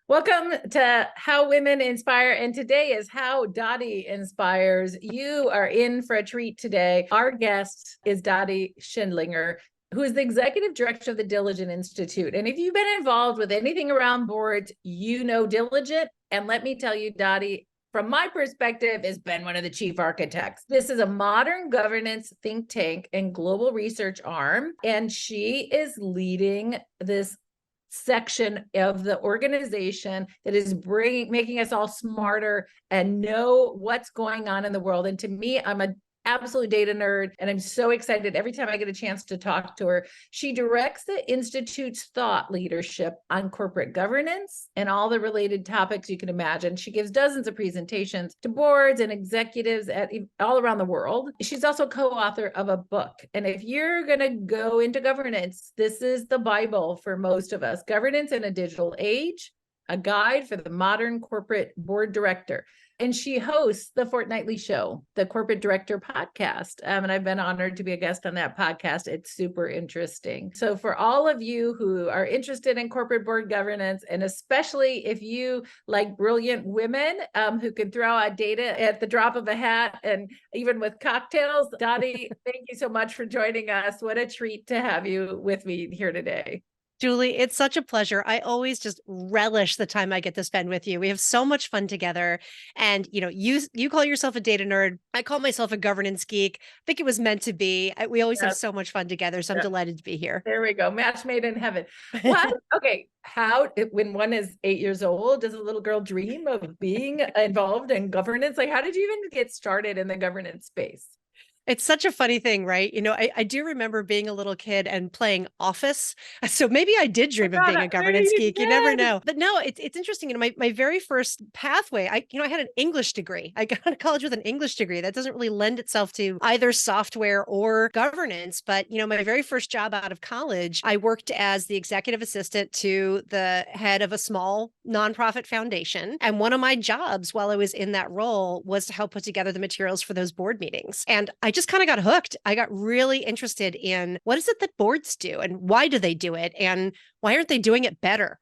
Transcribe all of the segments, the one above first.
Welcome to How Women Inspire. And today is How Dottie Inspires. You are in for a treat today. Our guest is Dottie Schindlinger, who is the executive director of the Diligent Institute. And if you've been involved with anything around boards, you know Diligent. And let me tell you, Dottie, from my perspective, has been one of the chief architects. This is a modern governance think tank and global research arm, and she is leading this section of the organization that is making us all smarter and know what's going on in the world. And to me, I'm a absolute data nerd, and I'm so excited every time I get a chance to talk to her. She directs the Institute's thought leadership on corporate governance and all the related topics you can imagine. She gives dozens of presentations to boards and executives all around the world. She's also co-author of a book. And if you're going to go into governance, this is the Bible for most of us. Governance in a Digital Age, a guide for the modern corporate board director. And she hosts the Fortnightly Show, the Corporate Director podcast. And I've been honored to be a guest on that podcast. It's super interesting. So for all of you who are interested in corporate board governance, and especially if you like brilliant women who can throw out data at the drop of a hat and even with cocktails, Dottie, thank you so much for joining us. What a treat to have you with me here today. Julie, it's such a pleasure. I always just relish the time I get to spend with you. We have so much fun together. And, you call yourself a data nerd. I call myself a governance geek. I think it was meant to be. We always have so much fun together. So I'm delighted to be here. There we go. Match made in heaven. What? Okay. When one is 8 years old, does a little girl dream of being involved in governance? Like, how did you even get started in the governance space? It's such a funny thing, right? I do remember being a little kid and playing Office. So maybe I did dream of being a governance geek. You never know. But no, it's interesting. My very first pathway, I had an English degree. I got to college with an English degree. That doesn't really lend itself to either software or governance. But, my very first job out of college, I worked as the executive assistant to the head of a small nonprofit foundation. And one of my jobs while I was in that role was to help put together the materials for those board meetings. And I just kind of got hooked. I got really interested in what is it that boards do and why do they do it? And why aren't they doing it better?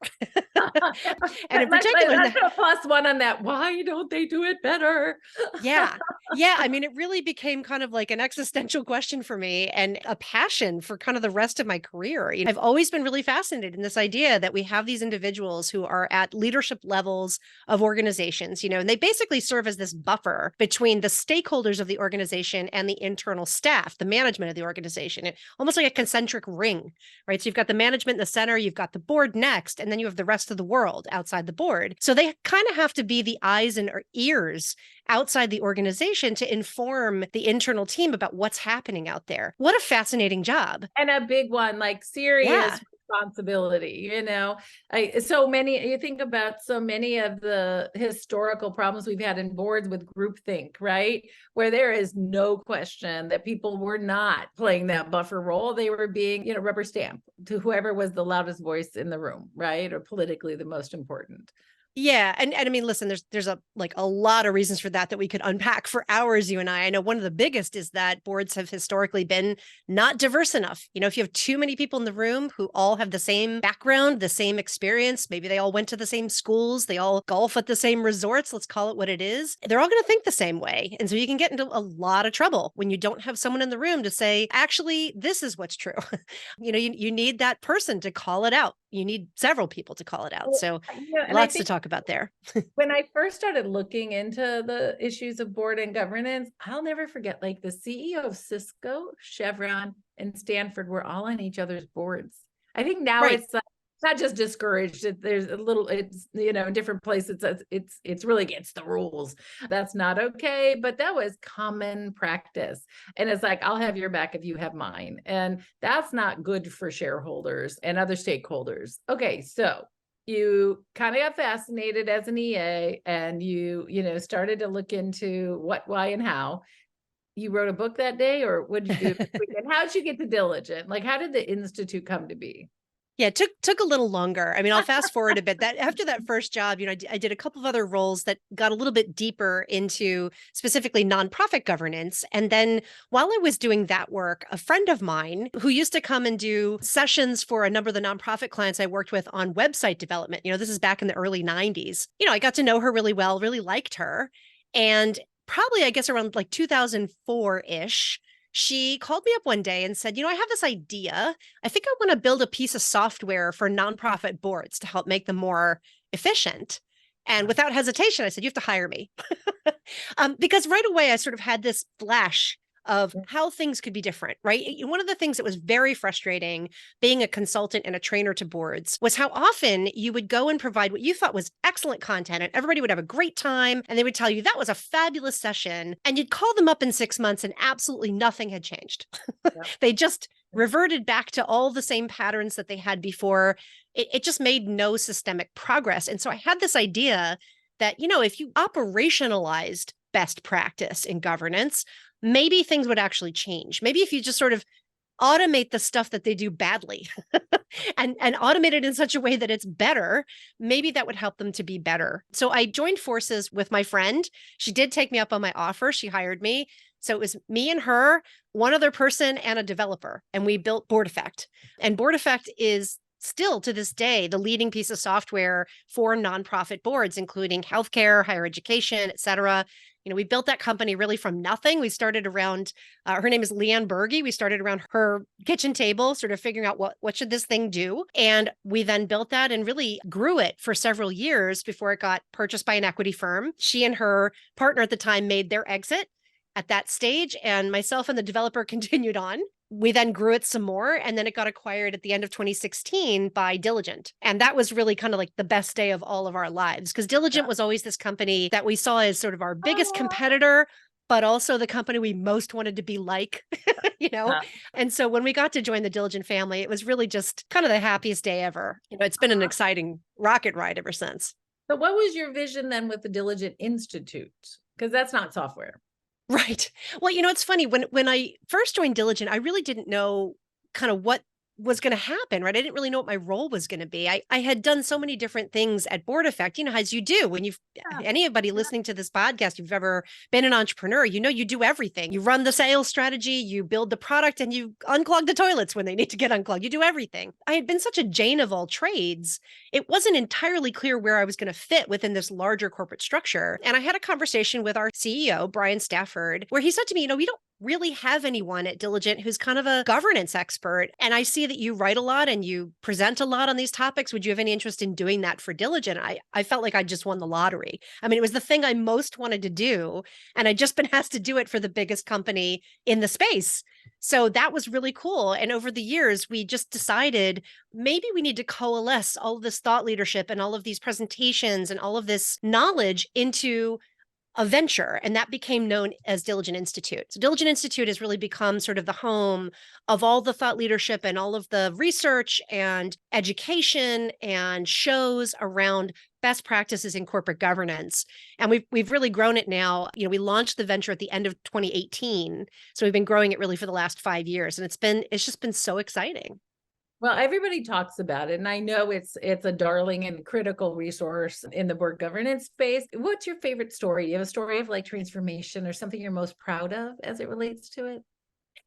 And in particular, that's a plus one on that. Why don't they do it better? Yeah. I mean, it really became kind of like an existential question for me and a passion for kind of the rest of my career. I've always been really fascinated in this idea that we have these individuals who are at leadership levels of organizations, and they basically serve as this buffer between the stakeholders of the organization and the internal staff, the management of the organization, almost like a concentric ring, right? So you've got the management in the center, you've got the board next, and then you have the rest of the world outside the board. So they kind of have to be the eyes and ears outside the organization to inform the internal team about what's happening out there. What a fascinating job. And a big one, like serious responsibility, you think about so many of the historical problems we've had in boards with groupthink, right? Where there is no question that people were not playing that buffer role. They were being, rubber stamp to whoever was the loudest voice in the room, right? Or politically the most important. Yeah. And I mean, listen, there's a lot of reasons for that we could unpack for hours, you and I. I know one of the biggest is that boards have historically been not diverse enough. If you have too many people in the room who all have the same background, the same experience, maybe they all went to the same schools, they all golf at the same resorts, let's call it what it is. They're all going to think the same way. And so you can get into a lot of trouble when you don't have someone in the room to say, actually, this is what's true. You need that person to call it out. You need several people to call it out. So lots to talk about there. When I first started looking into the issues of board and governance, I'll never forget, like, the CEO of Cisco, Chevron, and Stanford were all on each other's boards. I think now it's not just discouraged. There's a little, in different places, it's really against the rules. That's not okay. But that was common practice. And it's like, I'll have your back if you have mine. And that's not good for shareholders and other stakeholders. Okay, so you kind of got fascinated as an EA and you started to look into what, why, and how. You wrote a book that day, or what did you do? And how did you get to Diligent? Like, how did the Institute come to be? Yeah, it took a little longer. I mean, I'll fast forward a bit. That after that first job, I did a couple of other roles that got a little bit deeper into specifically nonprofit governance. And then while I was doing that work, a friend of mine who used to come and do sessions for a number of the nonprofit clients I worked with on website development, this is back in the early 90s. I got to know her really well, really liked her. And probably, I guess, around like 2004-ish, she called me up one day and said, I have this idea. I think I want to build a piece of software for nonprofit boards to help make them more efficient. And without hesitation, I said, you have to hire me. Because right away, I sort of had this flash of how things could be different, right? One of the things that was very frustrating being a consultant and a trainer to boards was how often you would go and provide what you thought was excellent content and everybody would have a great time. And they would tell you that was a fabulous session. And you'd call them up in 6 months and absolutely nothing had changed. Yeah. They just reverted back to all the same patterns that they had before. It just made no systemic progress. And so I had this idea that, if you operationalized best practice in governance, maybe things would actually change. Maybe if you just sort of automate the stuff that they do badly and automate it in such a way that it's better, maybe that would help them to be better. So I joined forces with my friend. She did take me up on my offer. She hired me. So it was me and her, one other person, and a developer. And we built Board Effect. And Board Effect is still to this day the leading piece of software for nonprofit boards, including healthcare, higher education, et cetera. We built that company really from nothing. We started around, her name is Leanne Berge. We started around her kitchen table, sort of figuring out what should this thing do. And we then built that and really grew it for several years before it got purchased by an equity firm. She and her partner at the time made their exit at that stage, and myself and the developer continued on. We then grew it some more, and then it got acquired at the end of 2016 by Diligent. And that was really kind of like the best day of all of our lives, because Diligent was always this company that we saw as sort of our biggest competitor, but also the company we most wanted to be like, And so when we got to join the Diligent family, it was really just kind of the happiest day ever. It's been an exciting rocket ride ever since. So what was your vision then with the Diligent Institute? Because that's not software. Right. Well, it's funny. When I first joined Diligent, I really didn't know kind of what was going to happen, right? I didn't really know what my role was going to be. I had done so many different things at Board Effect, as you do when anybody listening to this podcast, you've ever been an entrepreneur, you do everything. You run the sales strategy, you build the product, and you unclog the toilets when they need to get unclogged. You do everything. I had been such a Jane of all trades. It wasn't entirely clear where I was going to fit within this larger corporate structure. And I had a conversation with our CEO, Brian Stafford, where he said to me, we don't really have anyone at Diligent who's kind of a governance expert. And I see that you write a lot and you present a lot on these topics. Would you have any interest in doing that for Diligent? I felt like I just won the lottery. I mean, it was the thing I most wanted to do. And I'd just been asked to do it for the biggest company in the space. So that was really cool. And over the years, we just decided maybe we need to coalesce all of this thought leadership and all of these presentations and all of this knowledge into a venture, and that became known as Diligent Institute. So Diligent Institute has really become sort of the home of all the thought leadership and all of the research and education and shows around best practices in corporate governance. And we've really grown it now. We launched the venture at the end of 2018. So we've been growing it really for the last 5 years. And it's just been so exciting. Well, everybody talks about it, and I know it's a darling and critical resource in the board governance space. What's your favorite story? You have a story of like transformation or something you're most proud of as it relates to it?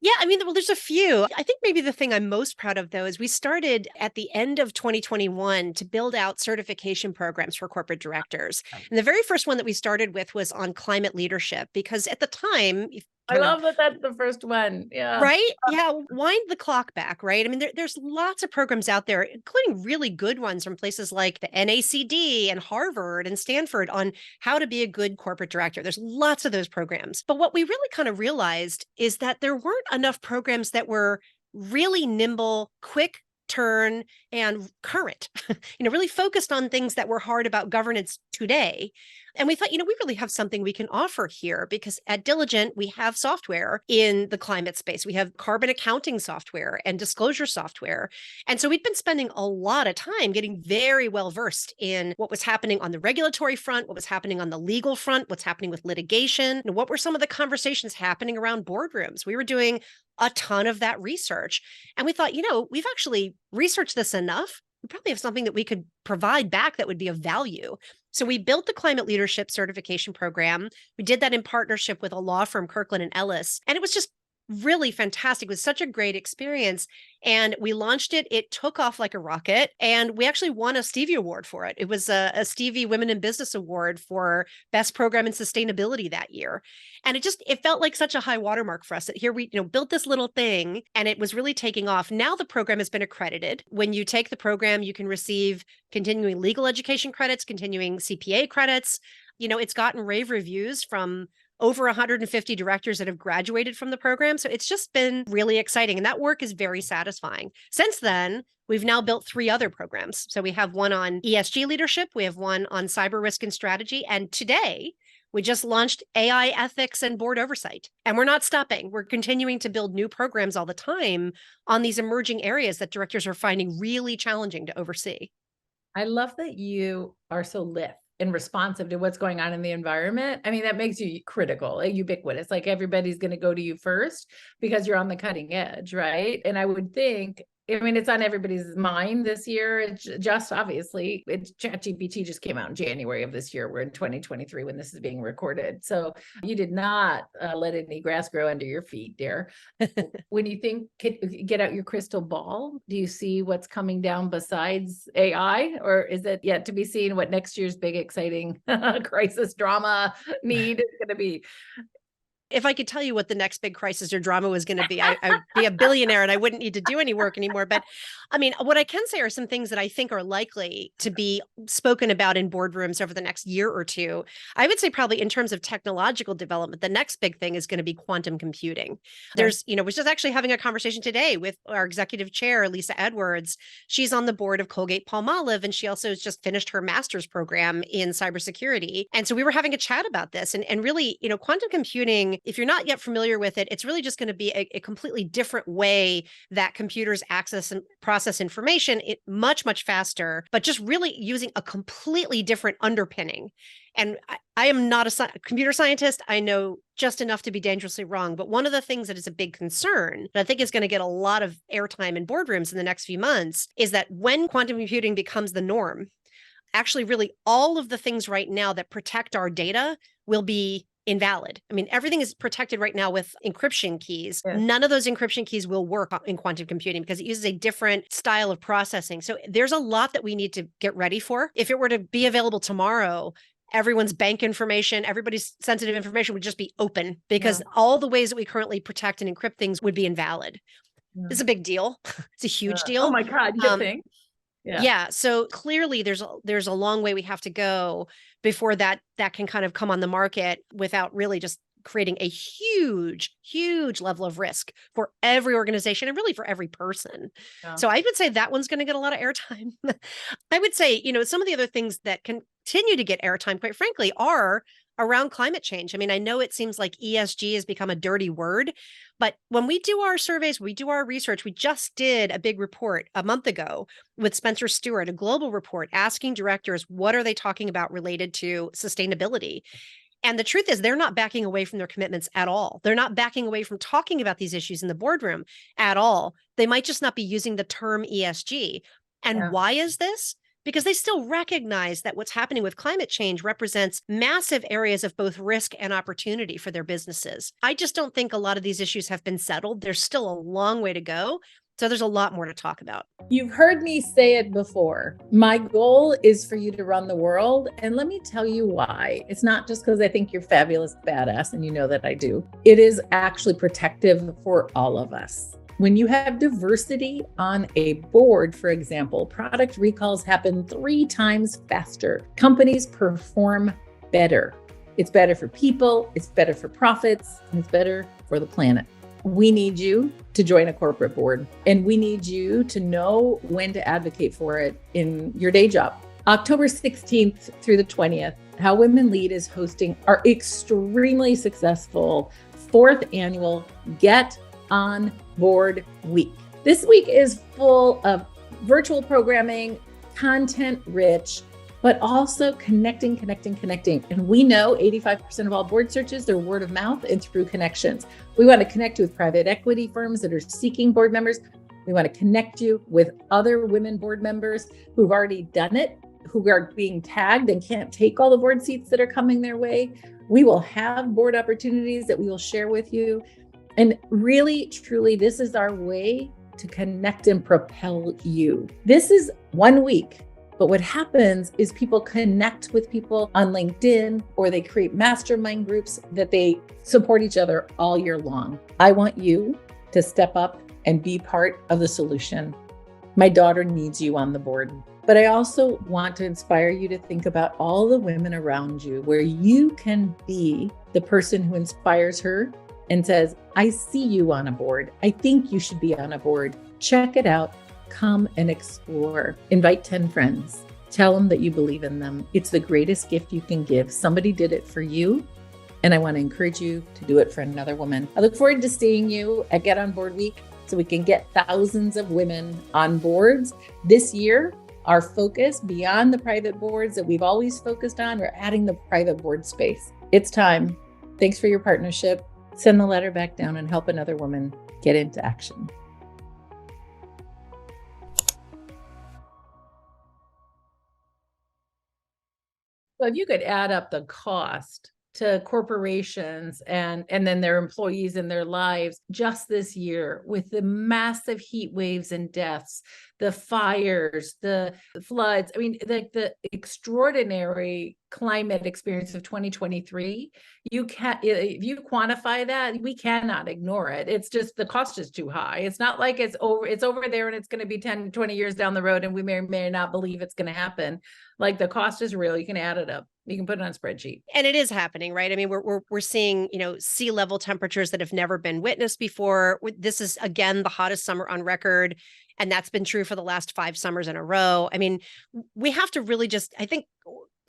Yeah, I mean, well, there's a few. I think maybe the thing I'm most proud of, though, is we started at the end of 2021 to build out certification programs for corporate directors. And the very first one that we started with was on climate leadership, because at the time, I love that that's the first one. Yeah. Right? Yeah. Wind the clock back, right? I mean, there's lots of programs out there, including really good ones from places like the NACD and Harvard and Stanford on how to be a good corporate director. There's lots of those programs. But what we really kind of realized is that there weren't enough programs that were really nimble, quick turn, and current, really focused on things that were hard about governance today. And we thought, we really have something we can offer here, because at Diligent, we have software in the climate space. We have carbon accounting software and disclosure software. And so we'd been spending a lot of time getting very well versed in what was happening on the regulatory front, what was happening on the legal front, what's happening with litigation, what were some of the conversations happening around boardrooms. We were doing a ton of that research. And we thought, we've actually researched this enough. We probably have something that we could provide back that would be of value. So we built the climate leadership certification program. We did that in partnership with a law firm, Kirkland and Ellis. And it was just really fantastic. It was such a great experience. And we launched it. It took off like a rocket. And we actually won a Stevie Award for it. It was a Stevie Women in Business Award for Best Program in Sustainability that year. And it felt like such a high watermark for us that here we built this little thing and it was really taking off. Now the program has been accredited. When you take the program, you can receive continuing legal education credits, continuing CPA credits. It's gotten rave reviews from over 150 directors that have graduated from the program. So it's just been really exciting. And that work is very satisfying. Since then, we've now built 3 other programs. So we have one on ESG leadership. We have one on cyber risk and strategy. And today, we just launched AI ethics and board oversight. And we're not stopping. We're continuing to build new programs all the time on these emerging areas that directors are finding really challenging to oversee. I love that you are so lit and responsive to what's going on in the environment. I mean, that makes you critical, ubiquitous. Like everybody's going to go to you first because you're on the cutting edge, right? And I would think, it's on everybody's mind this year. It's just obviously, ChatGPT just came out in January of this year. We're in 2023 when this is being recorded. So you did not let any grass grow under your feet, dear. When you think, get out your crystal ball, do you see what's coming down besides AI? Or is it yet to be seen what next year's big, exciting crisis drama need is going to be? If I could tell you what the next big crisis or drama was going to be, I would be a billionaire and I wouldn't need to do any work anymore. But what I can say are some things that I think are likely to be spoken about in boardrooms over the next year or two. I would say probably in terms of technological development, the next big thing is going to be quantum computing. There's, was just actually having a conversation today with our executive chair, Lisa Edwards. She's on the board of Colgate-Palmolive, and she also has just finished her master's program in cybersecurity. And so we were having a chat about this and really, quantum computing, if you're not yet familiar with it, it's really just going to be a completely different way that computers access and process information much, much faster, but just really using a completely different underpinning. And I am not a computer scientist. I know just enough to be dangerously wrong. But one of the things that is a big concern that I think is going to get a lot of airtime in boardrooms in the next few months is that when quantum computing becomes the norm, actually really all of the things right now that protect our data will be invalid. Everything is protected right now with encryption keys. Yeah. None of those encryption keys will work in quantum computing because it uses a different style of processing. So there's a lot that we need to get ready for. If it were to be available tomorrow, everyone's bank information, everybody's sensitive information would just be open because all the ways that we currently protect and encrypt things would be invalid. Yeah. It's a big deal. It's a huge deal. Oh my God, you think? Yeah. So clearly there's a long way we have to go before that can kind of come on the market without really just creating a huge, huge level of risk for every organization and really for every person. Yeah. So I would say that one's going to get a lot of airtime. I would say, some of the other things that continue to get airtime, quite frankly, are around climate change. I know it seems like ESG has become a dirty word, but when we do our surveys, we do our research, we just did a big report a month ago with Spencer Stewart, a global report asking directors, what are they talking about related to sustainability? And the truth is they're not backing away from their commitments at all. They're not backing away from talking about these issues in the boardroom at all. They might just not be using the term ESG. And why is this? Because they still recognize that what's happening with climate change represents massive areas of both risk and opportunity for their businesses. I just don't think a lot of these issues have been settled. There's still a long way to go. So there's a lot more to talk about. You've heard me say it before. My goal is for you to run the world. And let me tell you why. It's not just because I think you're fabulous, badass, and you know that I do. It is actually protective for all of us. When you have diversity on a board, for example, product recalls happen 3 times faster. Companies perform better. It's better for people, it's better for profits, and it's better for the planet. We need you to join a corporate board, and we need you to know when to advocate for it in your day job. October 16th through the 20th, How Women Lead is hosting our extremely successful 4th annual Get On Board Week. This week is full of virtual programming, content rich, but also connecting. And we know 85% of all board searches are word of mouth and through connections. We want to connect you with private equity firms that are seeking board members. We want to connect you with other women board members who've already done it, who are being tagged and can't take all the board seats that are coming their way. We will have board opportunities that we will share with you. And really, truly, this is our way to connect and propel you. This is 1 week. But what happens is people connect with people on LinkedIn, or they create mastermind groups that they support each other all year long. I want you to step up and be part of the solution. My daughter needs you on the board. But I also want to inspire you to think about all the women around you where you can be the person who inspires her and says, I see you on a board. I think you should be on a board. Check it out. Come and explore. Invite 10 friends. Tell them that you believe in them. It's the greatest gift you can give. Somebody did it for you, and I want to encourage you to do it for another woman. I look forward to seeing you at Get On Board Week so we can get thousands of women on boards. This year, our focus beyond the private boards that we've always focused on, we're adding the private board space. It's time. Thanks for your partnership. Send the letter back down and help another woman get into action. So if you could add up the cost to corporations and then their employees and their lives just this year with the massive heat waves and deaths, the fires, the floods, I mean, the extraordinary climate experience of 2023, if you quantify that, we cannot ignore it. It's just the cost is too high. It's not like it's over there and it's going to be 10, 20 years down the road and we may or may not believe it's going to happen. Like the cost is real. You can add it up. You can put it on a spreadsheet. And it is happening, right? I mean, we're seeing, sea level temperatures that have never been witnessed before. This is, again, the hottest summer on record. And that's been true for the last 5 summers in a row. I mean, we have to really I think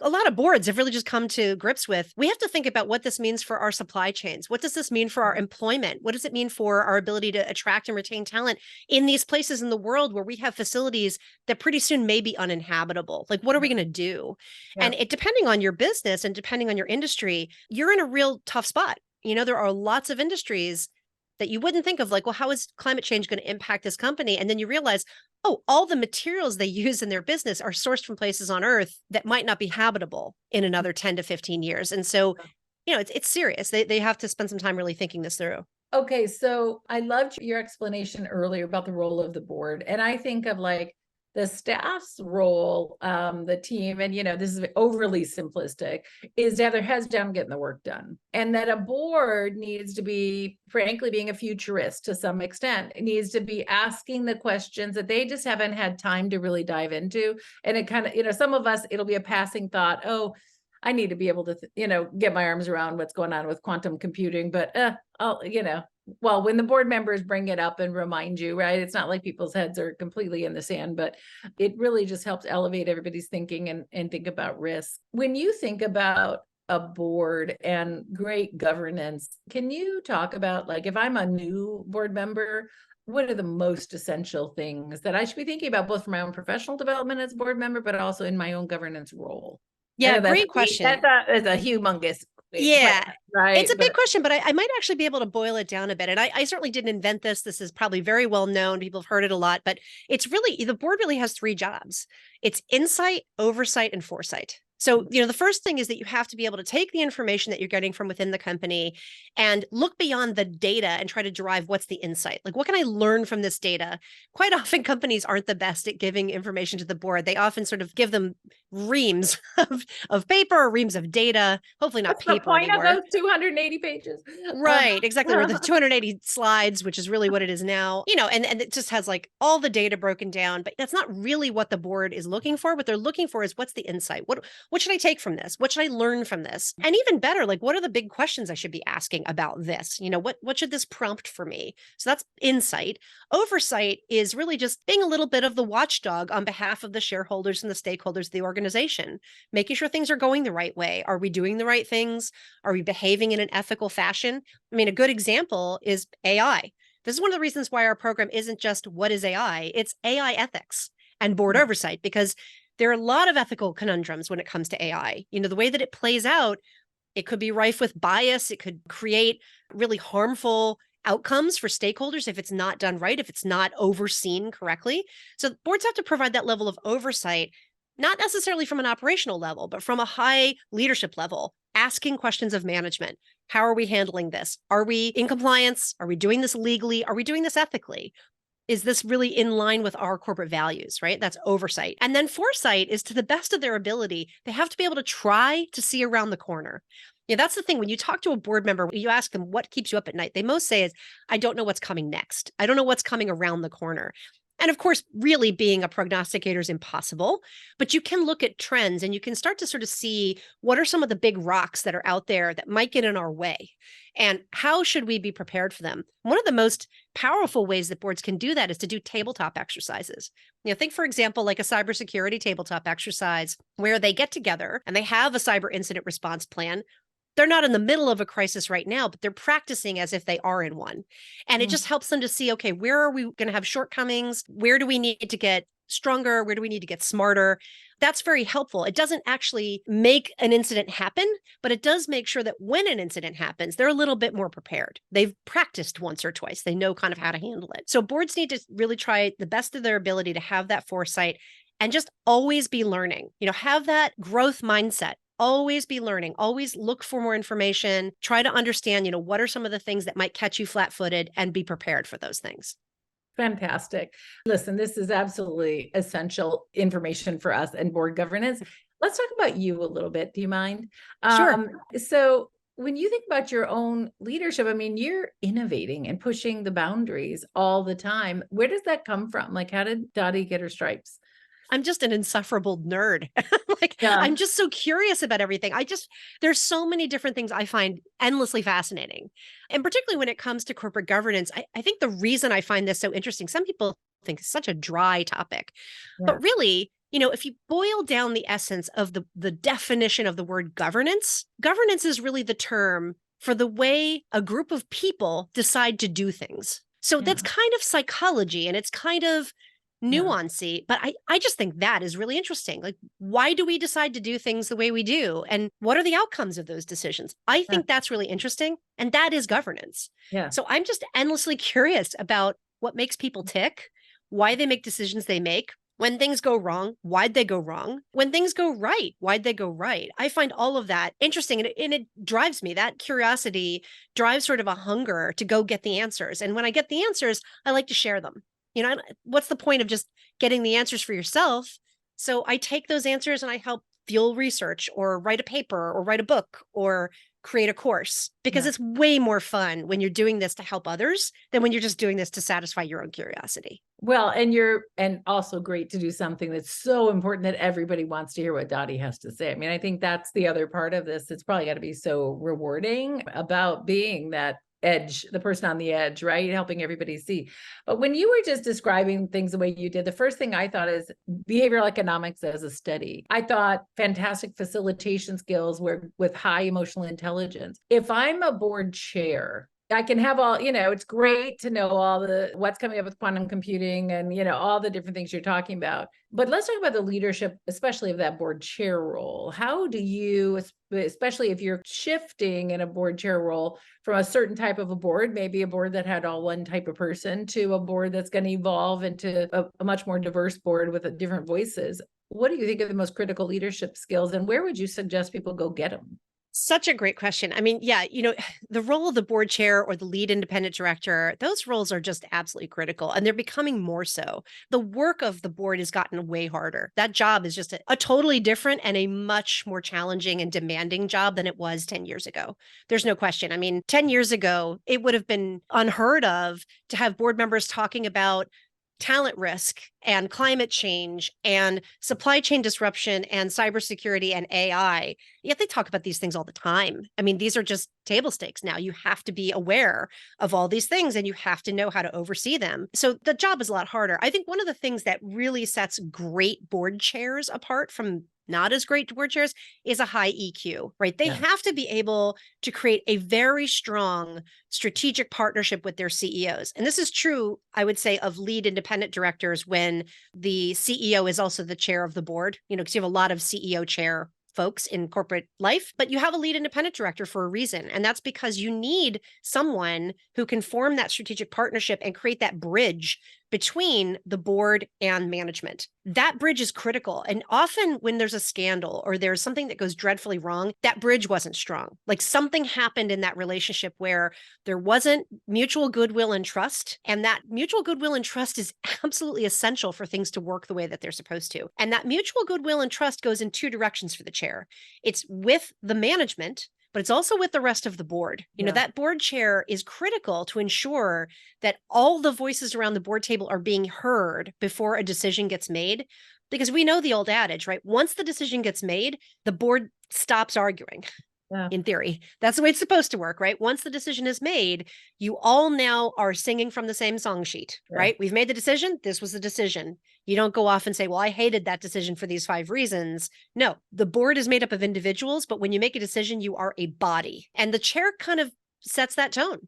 a lot of boards have really just come to grips with, we have to think about what this means for our supply chains. What does this mean for our employment? What does it mean for our ability to attract and retain talent in these places in the world where we have facilities that pretty soon may be uninhabitable? Like, what are we going to do? Yeah. And depending on your business and depending on your industry, you're in a real tough spot. There are lots of industries that you wouldn't think of, like, well, how is climate change going to impact this company? And then you realize, oh, all the materials they use in their business are sourced from places on Earth that might not be habitable in another 10 to 15 years. And so, it's serious. They have to spend some time really thinking this through. Okay, so I loved your explanation earlier about the role of the board. And I think of like the staff's role, the team, and this is overly simplistic, is to have their heads down getting the work done. And that a board needs to be, frankly, being a futurist to some extent. It needs to be asking the questions that they just haven't had time to really dive into. And it kind of, some of us, it'll be a passing thought, oh, I need to be able to, get my arms around what's going on with quantum computing, but, well, when the board members bring it up and remind you, right, it's not like people's heads are completely in the sand, but it really just helps elevate everybody's thinking and think about risk. When you think about a board and great governance, can you talk about, like, if I'm a new board member, what are the most essential things that I should be thinking about, both for my own professional development as a board member, but also in my own governance role? Yeah, great question. That's a humongous question, right? It's a big question, but I might actually be able to boil it down a bit. And I certainly didn't invent this. This is probably very well known. People have heard it a lot, but it's really, the board really has 3 jobs. It's insight, oversight, and foresight. So, the first thing is that you have to be able to take the information that you're getting from within the company and look beyond the data and try to derive what's the insight. Like, what can I learn from this data? Quite often, companies aren't the best at giving information to the board. They often sort of give them reams of paper or reams of data, hopefully not paper anymore. What's the point of those 280 pages? Right, exactly. Or the 280 slides, which is really what it is now, and it just has like all the data broken down, but that's not really what the board is looking for. What they're looking for is, what's the insight? What should I take from this? What should I learn from this? And even better, like, what are the big questions I should be asking about this? What should this prompt for me? So that's insight. Oversight is really just being a little bit of the watchdog on behalf of the shareholders and the stakeholders of the organization, making sure things are going the right way. Are we doing the right things? Are we behaving in an ethical fashion? I mean, a good example is AI. This is one of the reasons why our program isn't just what is AI, it's AI ethics and board oversight, because there are a lot of ethical conundrums when it comes to AI. You know, the way that it plays out, it could be rife with bias. It could create really harmful outcomes for stakeholders if it's not done right, if it's not overseen correctly. So boards have to provide that level of oversight, not necessarily from an operational level, but from a high leadership level, asking questions of management. How are we handling this? Are we in compliance? Are we doing this legally? Are we doing this ethically? Is this really in line with our corporate values, right? That's oversight. And then foresight is to the best of their ability. They have to be able to try to see around the corner. Yeah, that's the thing. When you talk to a board member, you ask them what keeps you up at night, they most say is, I don't know what's coming next. I don't know what's coming around the corner. And of course, really being a prognosticator is impossible, but you can look at trends and you can start to sort of see what are some of the big rocks that are out there that might get in our way and how should we be prepared for them. One of the most powerful ways that boards can do that is to do tabletop exercises. You know, think, for example, like a cybersecurity tabletop exercise where they get together and they have a cyber incident response plan. They're not in the middle of a crisis right now, but they're practicing as if they are in one. And it just helps them to see, okay, where are we going to have shortcomings? Where do we need to get stronger? Where do we need to get smarter? That's very helpful. It doesn't actually make an incident happen, but it does make sure that when an incident happens, they're a little bit more prepared. They've practiced once or twice. They know kind of how to handle it. So boards need to really try the best of their ability to have that foresight and just always be learning, you know, have that growth mindset. Always be learning, always look for more information, try to understand, you know, what are some of the things that might catch you flat-footed and be prepared for those things. Fantastic. Listen, this is absolutely essential information for us and board governance. Let's talk about you a little bit. Do you mind? Sure. So when you think about your own leadership, I mean, you're innovating and pushing the boundaries all the time. Where does that come from? Like, how did Dottie get her stripes? I'm just an insufferable nerd. Like, Yeah. I'm just so curious about everything. There's so many different things I find endlessly fascinating. And particularly when it comes to corporate governance, I think the reason I find this so interesting, some people think it's such a dry topic, but really, you know, if you boil down the essence of the definition of the word governance, governance is really the term for the way a group of people decide to do things. So that's kind of psychology and it's kind of nuancy, but I just think that is really interesting. Like, why do we decide to do things the way we do? And what are the outcomes of those decisions? I think that's really interesting. And that is governance. Yeah. So I'm just endlessly curious about what makes people tick, why they make decisions they make. When things go wrong, why'd they go wrong? When things go right, why'd they go right? I find all of that interesting and it drives me. That curiosity drives sort of a hunger to go get the answers. And when I get the answers, I like to share them. You know, what's the point of just getting the answers for yourself? So I take those answers and I help fuel research or write a paper or write a book or create a course because it's way more fun when you're doing this to help others than when you're just doing this to satisfy your own curiosity. Well, and also great to do something that's so important that everybody wants to hear what Dottie has to say. I mean, I think that's the other part of this. It's probably got to be so rewarding about being that edge, the person on the edge, right? Helping everybody see. But when you were just describing things the way you did, the first thing I thought is behavioral economics as a study. I thought fantastic facilitation skills were with high emotional intelligence. If I'm a board chair, I can have all, you know, it's great to know all the what's coming up with quantum computing and, you know, all the different things you're talking about. But let's talk about the leadership, especially of that board chair role. How do you, especially if you're shifting in a board chair role from a certain type of a board, maybe a board that had all one type of person to a board that's going to evolve into a much more diverse board with different voices. What do you think are the most critical leadership skills and where would you suggest people go get them? Such a great question. I mean, yeah, you know, the role of the board chair or the lead independent director, those roles are just absolutely critical and they're becoming more so. The work of the board has gotten way harder. That job is just a totally different and a much more challenging and demanding job than it was 10 years ago. There's no question. I mean, 10 years ago, it would have been unheard of to have board members talking about talent risk and climate change and supply chain disruption and cybersecurity and AI. Yet they talk about these things all the time. I mean, these are just table stakes now. You have to be aware of all these things and you have to know how to oversee them. So the job is a lot harder. I think one of the things that really sets great board chairs apart from not as great board chairs, is a high EQ, right? They Yeah. have to be able to create a very strong strategic partnership with their CEOs. And this is true, I would say, of lead independent directors when the CEO is also the chair of the board, because you have a lot of CEO chair folks in corporate life, but you have a lead independent director for a reason. And that's because you need someone who can form that strategic partnership and create that bridge between the board and management. That bridge is critical. And often when there's a scandal or there's something that goes dreadfully wrong, that bridge wasn't strong. Like something happened in that relationship where there wasn't mutual goodwill and trust. And that mutual goodwill and trust is absolutely essential for things to work the way that they're supposed to. And that mutual goodwill and trust goes in two directions for the chair. It's with the management, but it's also with the rest of the board. That board chair is critical to ensure that all the voices around the board table are being heard before a decision gets made. Because we know the old adage, right? Once the decision gets made, the board stops arguing. Yeah. In theory, that's the way it's supposed to work, right? Once the decision is made, you all now are singing from the same song sheet, right? We've made the decision. This was the decision. You don't go off and say, well, I hated that decision for these 5 reasons. No, the board is made up of individuals, but when you make a decision, you are a body. And the chair kind of sets that tone.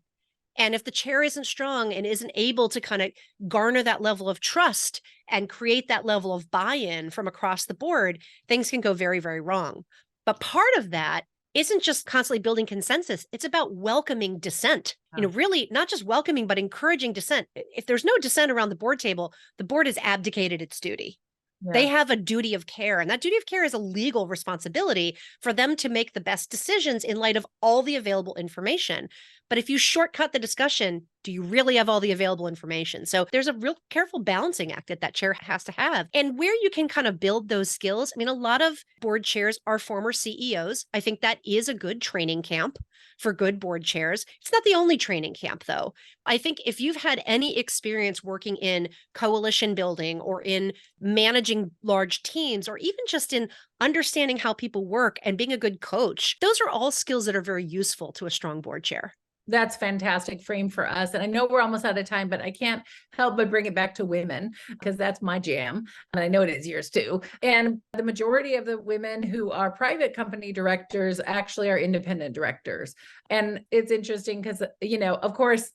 And if the chair isn't strong and isn't able to kind of garner that level of trust and create that level of buy-in from across the board, things can go very, very wrong. But part of that isn't just constantly building consensus. It's about welcoming dissent. Really not just welcoming, but encouraging dissent. If there's no dissent around the board table, the board has abdicated its duty. Yeah. They have a duty of care, and that duty of care is a legal responsibility for them to make the best decisions in light of all the available information. But if you shortcut the discussion, do you really have all the available information? So there's a real careful balancing act that chair has to have. And where you can kind of build those skills, a lot of board chairs are former CEOs. I think that is a good training camp for good board chairs. It's not the only training camp, though. I think if you've had any experience working in coalition building or in managing large teams, or even just in understanding how people work and being a good coach, those are all skills that are very useful to a strong board chair. That's fantastic frame for us. And I know we're almost out of time, but I can't help but bring it back to women because that's my jam. And I know it is yours too. And the majority of the women who are private company directors actually are independent directors. And it's interesting because, of course,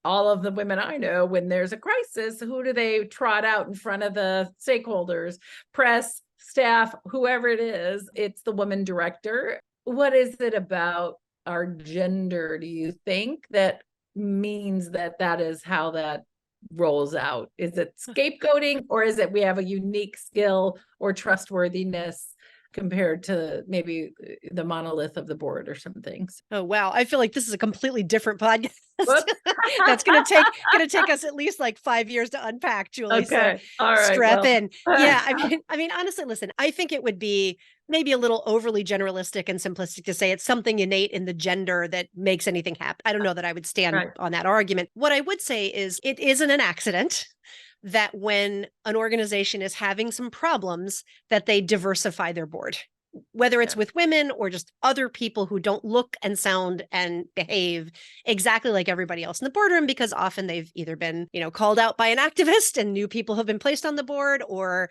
all of the women I know, when there's a crisis, who do they trot out in front of the stakeholders, press, staff, whoever it is? It's the woman director. What is it about our gender, do you think, that means that is how that rolls out? Is it scapegoating, or is it we have a unique skill or trustworthiness compared to maybe the monolith of the board or some things? Oh, wow. I feel like this is a completely different podcast. That's going to take us at least like 5 years to unpack, Julie. Okay. So all right, strap in. Yeah. I mean, honestly, listen, I think it would be maybe a little overly generalistic and simplistic to say it's something innate in the gender that makes anything happen. I don't know that I would stand on that argument. What I would say is it isn't an accident that when an organization is having some problems, that they diversify their board, whether it's with women or just other people who don't look and sound and behave exactly like everybody else in the boardroom, because often they've either been, called out by an activist and new people have been placed on the board, or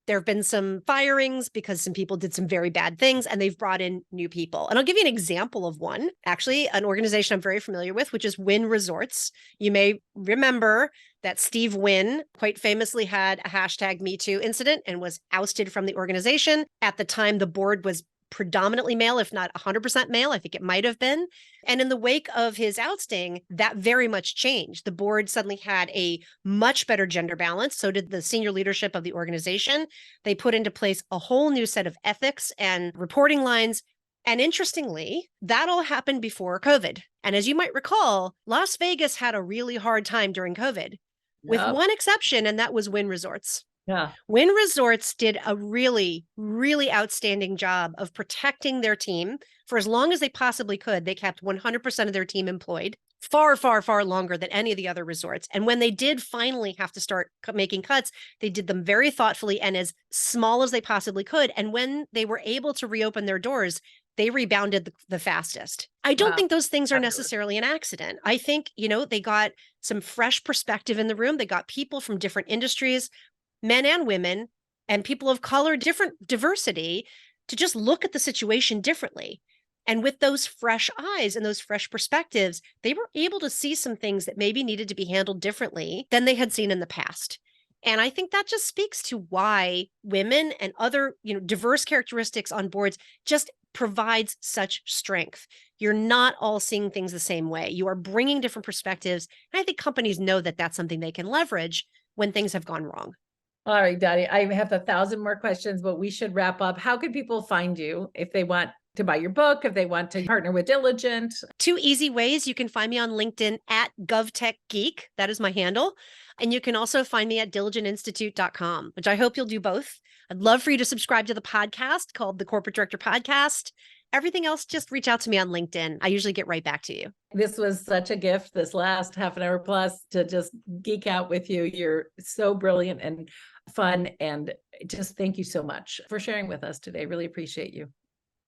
there have been some firings because some people did some very bad things and they've brought in new people. And I'll give you an example of one, actually, an organization I'm very familiar with, which is Wynn Resorts. You may remember that Steve Wynn quite famously had a #MeToo incident and was ousted from the organization. At the time, the board was predominantly male, if not 100% male. I think it might have been. And in the wake of his ousting, that very much changed. The board suddenly had a much better gender balance. So did the senior leadership of the organization. They put into place a whole new set of ethics and reporting lines. And interestingly, that all happened before COVID. And as you might recall, Las Vegas had a really hard time during COVID, with one exception, and that was Wynn Resorts. Yeah. Wynn Resorts did a really, really outstanding job of protecting their team for as long as they possibly could. They kept 100% of their team employed, far, far, far longer than any of the other resorts. And when they did finally have to start making cuts, they did them very thoughtfully and as small as they possibly could. And when they were able to reopen their doors, they rebounded the fastest. I don't think those things are necessarily an accident. I think, they got some fresh perspective in the room. They got people from different industries, men and women, and people of color, different diversity, to just look at the situation differently. And with those fresh eyes and those fresh perspectives, they were able to see some things that maybe needed to be handled differently than they had seen in the past. And I think that just speaks to why women and other, diverse characteristics on boards just provides such strength. You're not all seeing things the same way. You are bringing different perspectives. And I think companies know that that's something they can leverage when things have gone wrong. All right, Dottie, I have 1,000 more questions, but we should wrap up. How can people find you if they want to buy your book, if they want to partner with Diligent? 2 easy ways. You can find me on LinkedIn at GovTechGeek. That is my handle. And you can also find me at diligentinstitute.com, which I hope you'll do both. I'd love for you to subscribe to the podcast called the Corporate Director Podcast. Everything else, just reach out to me on LinkedIn. I usually get right back to you. This was such a gift, this last half an hour plus, to just geek out with you. You're so brilliant and fun. And just thank you so much for sharing with us today. Really appreciate you.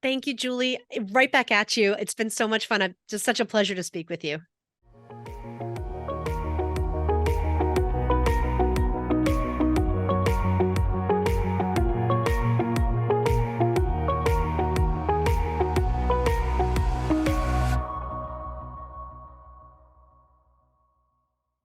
Thank you, Julie. Right back at you. It's been so much fun. Just such a pleasure to speak with you.